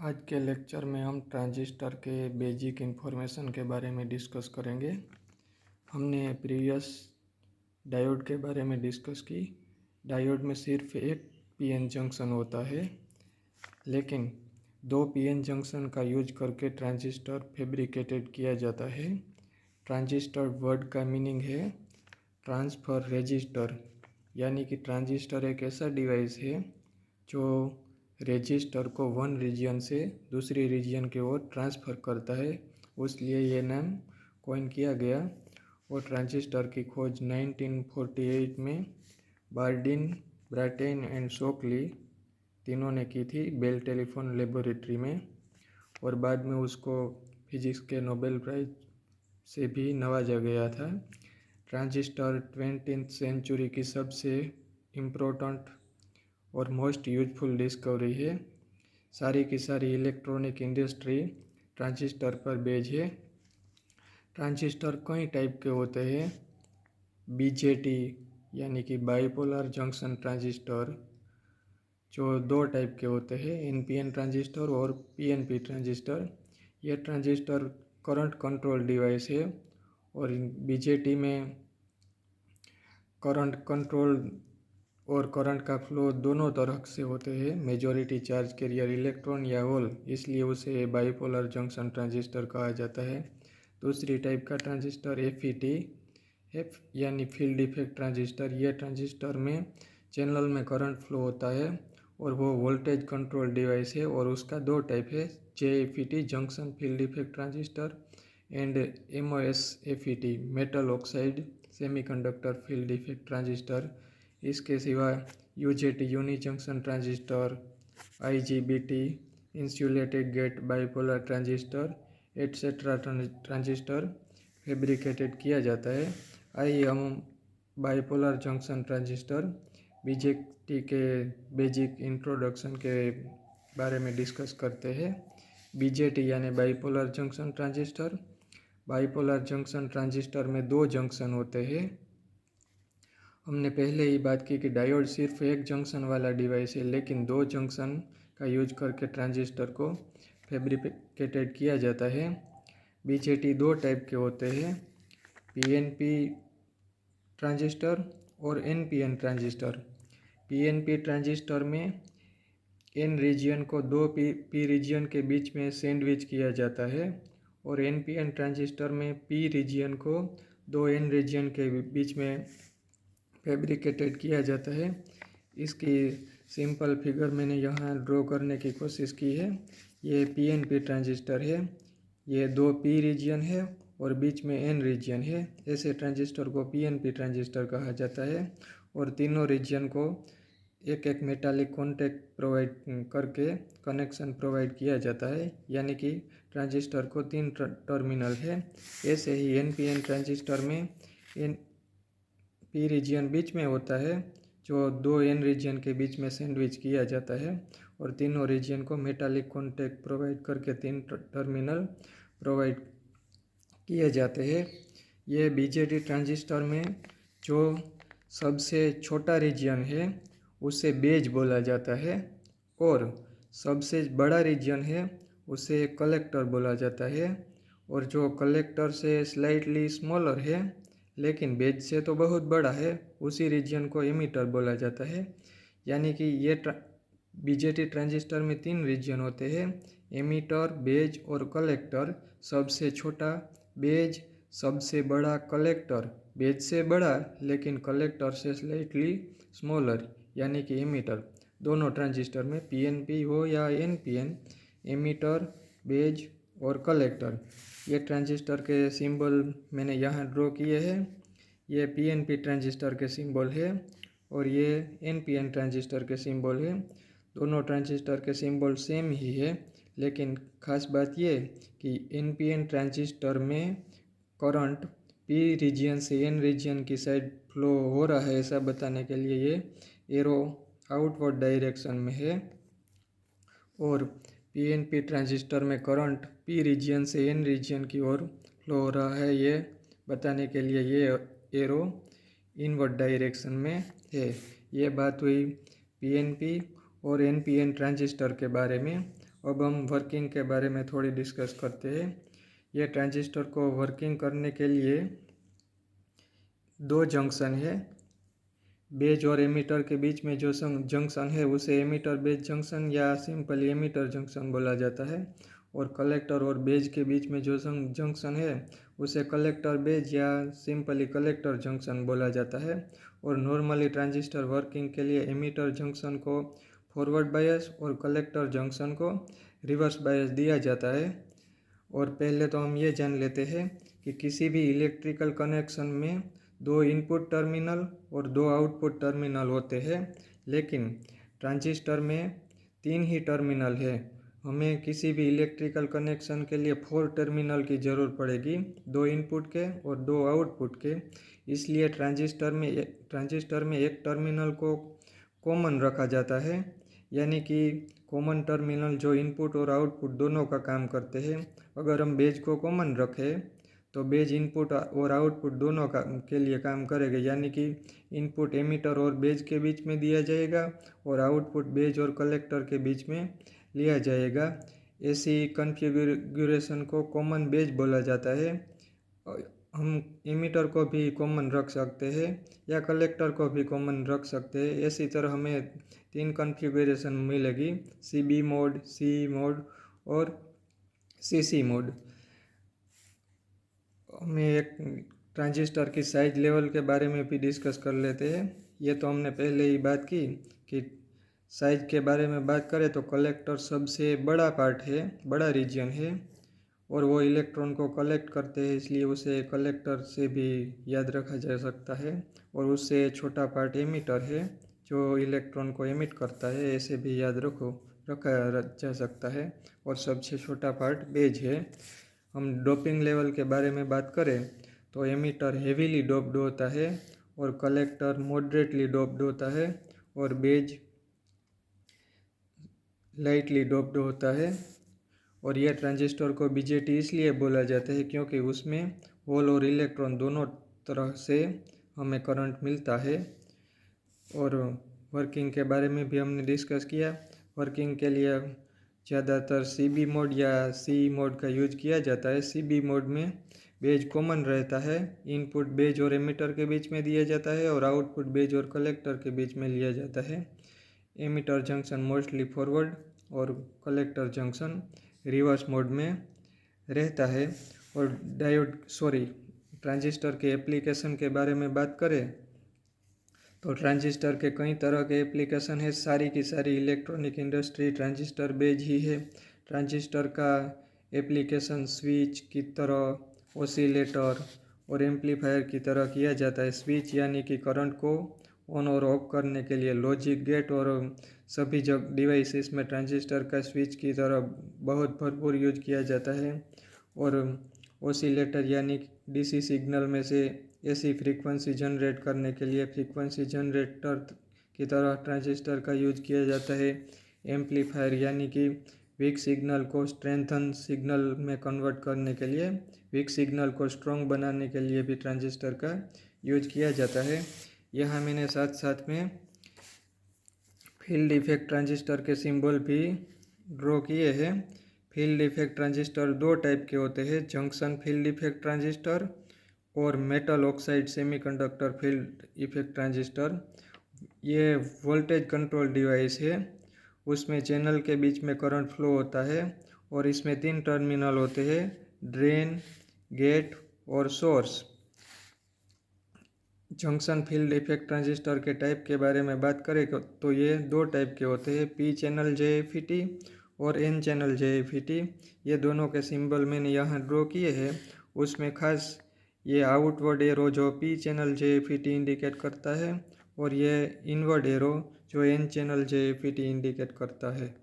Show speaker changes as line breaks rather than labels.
आज के लेक्चर में हम ट्रांजिस्टर के बेसिक इन्फॉर्मेशन के बारे में डिस्कस करेंगे। हमने प्रीवियस डायोड के बारे में डिस्कस की। डायोड में सिर्फ एक पीएन जंक्शन होता है, लेकिन दो पीएन जंक्शन का यूज करके ट्रांजिस्टर फैब्रिकेटेड किया जाता है। ट्रांजिस्टर वर्ड का मीनिंग है ट्रांसफर रेजिस्टर, यानी कि ट्रांजिस्टर एक ऐसा डिवाइस है जो रेजिस्टर को वन रीजन से दूसरी रीजन की ओर ट्रांसफ़र करता है, उसलिए ये नाम कॉइन किया गया। और ट्रांजिस्टर की खोज 1948 में बार्डिन, ब्राटेन एंड शॉकली तीनों ने की थी बेल टेलीफोन लेबोरेटरी में, और बाद में उसको फिजिक्स के नोबेल प्राइज से भी नवाजा गया था। ट्रांजिस्टर 20th सेंचुरी की सबसे इम्पोर्टेंट और मोस्ट यूजफुल डिस्कवरी है। सारी की सारी इलेक्ट्रॉनिक इंडस्ट्री ट्रांजिस्टर पर बेस्ड है। ट्रांजिस्टर कई टाइप के होते हैं। बीजेटी यानी कि बाइपोलर जंक्शन ट्रांजिस्टर, जो दो टाइप के होते हैं, एनपीएन ट्रांजिस्टर और पीएनपी ट्रांजिस्टर। यह ट्रांजिस्टर करंट कंट्रोल डिवाइस है, और बीजेटी में करंट कंट्रोल और करंट का फ्लो दोनों तरह से होते हैं। मेजॉरिटी चार्ज कैरियर इलेक्ट्रॉन या होल, इसलिए उसे बाइपोलर जंक्शन ट्रांजिस्टर कहा जाता है। दूसरी टाइप का ट्रांजिस्टर एफईटी यानी फील्ड इफेक्ट ट्रांजिस्टर। यह ट्रांजिस्टर में चैनल में करंट फ्लो होता है, और वो वोल्टेज कंट्रोल डिवाइस है, और उसका दो टाइप है, JFET junction field effect transistor and MOSFET metal oxide semiconductor field effect transistor. इसके सिवा UJT unijunction transistor, IGBT insulated gate bipolar transistor etcetera transistor fabricated किया जाता है। आइए हम बाइपोलर जंक्शन ट्रांजिस्टर बीजेटी के बेसिक इंट्रोडक्शन के बारे में डिस्कस करते हैं। बीजेटी यानी bipolar junction transistor. Bipolar junction transistor में दो जंक्शन होते हैं। हमने पहले ही बात की कि डायोड सिर्फ एक जंक्शन वाला डिवाइस है, लेकिन दो जंक्शन का यूज करके ट्रांजिस्टर को फैब्रिकेटेड किया जाता है। बीजेटी दो टाइप के होते हैं, पीएनपी ट्रांजिस्टर और एनपीएन ट्रांजिस्टर। पीएनपी ट्रांजिस्टर में एन रीजन को दो पी रीजन के बीच में सैंडविच किया जाता है, और एनपीएन ट्रांजिस्टर में पी रीजन को दो एन रीजन के बीच में फैब्रिकेटेड किया जाता है। इसकी सिंपल फिगर मैंने यहाँ ड्रॉ करने की कोशिश की है। ये पीएनपी ट्रांजिस्टर है, ये दो पी रीजन है और बीच में एन रीजन है। ऐसे ट्रांजिस्टर को पीएनपी ट्रांजिस्टर कहा जाता है, और तीनों रीजन को एक एक मेटालिक कॉन्टैक्ट प्रोवाइड करके कनेक्शन प्रोवाइड किया जाता है, यानी कि ट्रांजिस्टर को तीन टर्मिनल है। ऐसे ही एनपीएन ट्रांजिस्टर में एन पी रीजन बीच में होता है, जो दो एन रीजन के बीच में सैंडविच किया जाता है, और तीनों रीजन को मेटालिक कॉन्टैक्ट प्रोवाइड करके तीन टर्मिनल प्रोवाइड किए जाते हैं। ये बीजेटी ट्रांजिस्टर में जो सबसे छोटा रीजन है उसे बेज बोला जाता है, और सबसे बड़ा रीजन है उसे कलेक्टर बोला जाता है, और जो कलेक्टर से स्लाइटली स्मॉलर है लेकिन बेज से तो बहुत बड़ा है, उसी रीजन को एमिटर बोला जाता है। यानी कि ये बीजेटी ट्रांजिस्टर में तीन रीजन होते हैं, एमिटर, बेज और कलेक्टर। सबसे छोटा बेज, सबसे बड़ा कलेक्टर, बेज से बड़ा लेकिन कलेक्टर से स्लाइटली स्मॉलर यानी कि एमिटर। दोनों ट्रांजिस्टर में पीएनपी हो या एनपीएन, एमिटर, बेज और कलेक्टर। ये ट्रांजिस्टर के सिंबल मैंने यहाँ ड्रॉ किए हैं। ये पीएनपी ट्रांजिस्टर के सिंबल है, और ये एनपीएन ट्रांजिस्टर के सिंबल है। दोनों ट्रांजिस्टर के सिंबल सेम ही है, लेकिन खास बात ये कि एनपीएन ट्रांजिस्टर में करंट पी रीजन से एन रीजन की साइड फ्लो हो रहा है, ऐसा बताने के लिए ये एरो आउटवर्ड डायरेक्शन में है, और पीएनपी ट्रांजिस्टर में करंट पी रीजन से एन रीजन की ओर फ्लो हो रहा है, ये बताने के लिए ये एरो इनवर्ड डायरेक्शन में है। ये बात हुई पीएनपी और एनपीएन ट्रांजिस्टर के बारे में। अब हम वर्किंग के बारे में थोड़ी डिस्कस करते हैं। ये ट्रांजिस्टर को वर्किंग करने के लिए दो जंक्शन है। बेज और एमीटर के बीच में जो जंक्शन है उसे एमीटर बेज जंक्शन या सिंपली एमीटर जंक्शन बोला जाता है। और कलेक्टर और बेज के बीच में जो जंक्शन है उसे कलेक्टर बेज या सिंपली कलेक्टर जंक्शन बोला जाता है। और नॉर्मली ट्रांजिस्टर वर्किंग के लिए एमीटर जंक्शन को फॉरवर्ड बायस और कलेक्टर जंक्शन को रिवर्स बायस दिया जाता है। और पहले तो हम ये जान लेते हैं कि किसी भी इलेक्ट्रिकल कनेक्शन में दो इनपुट टर्मिनल और दो आउटपुट टर्मिनल होते हैं, लेकिन ट्रांजिस्टर में तीन ही टर्मिनल है। हमें किसी भी इलेक्ट्रिकल कनेक्शन के लिए 4 टर्मिनल की ज़रूरत पड़ेगी, दो इनपुट के और दो आउटपुट के। इसलिए ट्रांजिस्टर में एक टर्मिनल को कॉमन रखा जाता है, यानी कि कॉमन टर्मिनल जो इनपुट और आउटपुट दोनों का काम करते हैं। अगर हम बेज को कॉमन रखें तो बेज इनपुट और आउटपुट दोनों के लिए काम करेगा, यानी कि इनपुट एमीटर और बेज के बीच में दिया जाएगा और आउटपुट बेज और कलेक्टर के बीच में लिया जाएगा। ऐसी कॉन्फ़िगरेशन को कॉमन बेज बोला जाता है। हम एमीटर को भी कॉमन रख सकते हैं या कलेक्टर को भी कॉमन रख सकते हैं। इसी तरह हमें 3 कॉन्फ़िगरेशन मिलेगी, CB मोड, CE मोड और CC मोड। हमें एक ट्रांजिस्टर की साइज लेवल के बारे में भी डिस्कस कर लेते हैं। ये तो हमने पहले ही बात की कि साइज के बारे में बात करें तो कलेक्टर सबसे बड़ा पार्ट है, बड़ा रीजन है और वो इलेक्ट्रॉन को कलेक्ट करते हैं, इसलिए उसे कलेक्टर से भी याद रखा जा सकता है। और उससे छोटा पार्ट एमीटर है जो इलेक्ट्रॉन को एमिट करता है, ऐसे भी याद रखा जा सकता है। और सबसे छोटा पार्ट बेज है। हम डोपिंग लेवल के बारे में बात करें तो एमीटर हेवीली डोप्ड होता है और कलेक्टर मॉडरेटली डोप्ड होता है और बेज लाइटली डोप्ड होता है। और यह ट्रांजिस्टर को बीजेटी इसलिए बोला जाता है क्योंकि उसमें होल और इलेक्ट्रॉन दोनों तरह से हमें करंट मिलता है। और वर्किंग के बारे में भी हमने डिस्कस किया। वर्किंग के लिए ज़्यादातर CB मोड या CE मोड का यूज किया जाता है। CB मोड में बेज कॉमन रहता है, इनपुट बेज और एमीटर के बीच में दिया जाता है और आउटपुट बेज और कलेक्टर के बीच में लिया जाता है। एमीटर जंक्शन मोस्टली फॉरवर्ड और कलेक्टर जंक्शन रिवर्स मोड में रहता है। और ट्रांजिस्टर के एप्लीकेशन के बारे में बात करें तो ट्रांजिस्टर के कई तरह के एप्लीकेशन है। सारी की सारी इलेक्ट्रॉनिक इंडस्ट्री ट्रांजिस्टर बेज ही है। ट्रांजिस्टर का एप्लीकेशन स्विच की तरह, ऑसिलेटर और एम्पलीफायर की तरह किया जाता है। स्विच यानी कि करंट को ऑन और ऑफ करने के लिए, लॉजिक गेट और सभी डिवाइसेस में ट्रांजिस्टर का स्विच की तरह बहुत भरपूर यूज किया जाता है। और ऑसिलेटर यानी DC सिग्नल में से ऐसी फ्रीक्वेंसी जनरेट करने के लिए फ्रीक्वेंसी जनरेटर की तरह ट्रांजिस्टर का यूज किया जाता है। एम्पलीफायर यानी कि वीक सिग्नल को स्ट्रेंथन सिग्नल में कन्वर्ट करने के लिए, वीक सिग्नल को स्ट्रॉन्ग बनाने के लिए भी ट्रांजिस्टर का यूज किया जाता है। यहाँ मैंने साथ साथ में फील्ड इफेक्ट ट्रांजिस्टर के सिंबल भी ड्रॉ किए हैं। फील्ड इफेक्ट ट्रांजिस्टर 2 टाइप के होते हैं, जंक्शन फील्ड इफेक्ट ट्रांजिस्टर और metal oxide semiconductor field effect transistor. ये वोल्टेज कंट्रोल डिवाइस है। उसमें चैनल के बीच में करंट फ्लो होता है और इसमें 3 टर्मिनल होते हैं, ड्रेन, गेट और source. Junction field effect transistor के टाइप के बारे में बात करें तो ये 2 टाइप के होते हैं, P चैनल JFET और N चैनल JFET। ये दोनों के सिंबल मैंने यहाँ ड्रॉ किए हैं। उसमें खास ये आउटवर्ड एरो जो P चैनल JFET इंडिकेट करता है और ये इनवर्ड एरो जो N चैनल JFET इंडिकेट करता है।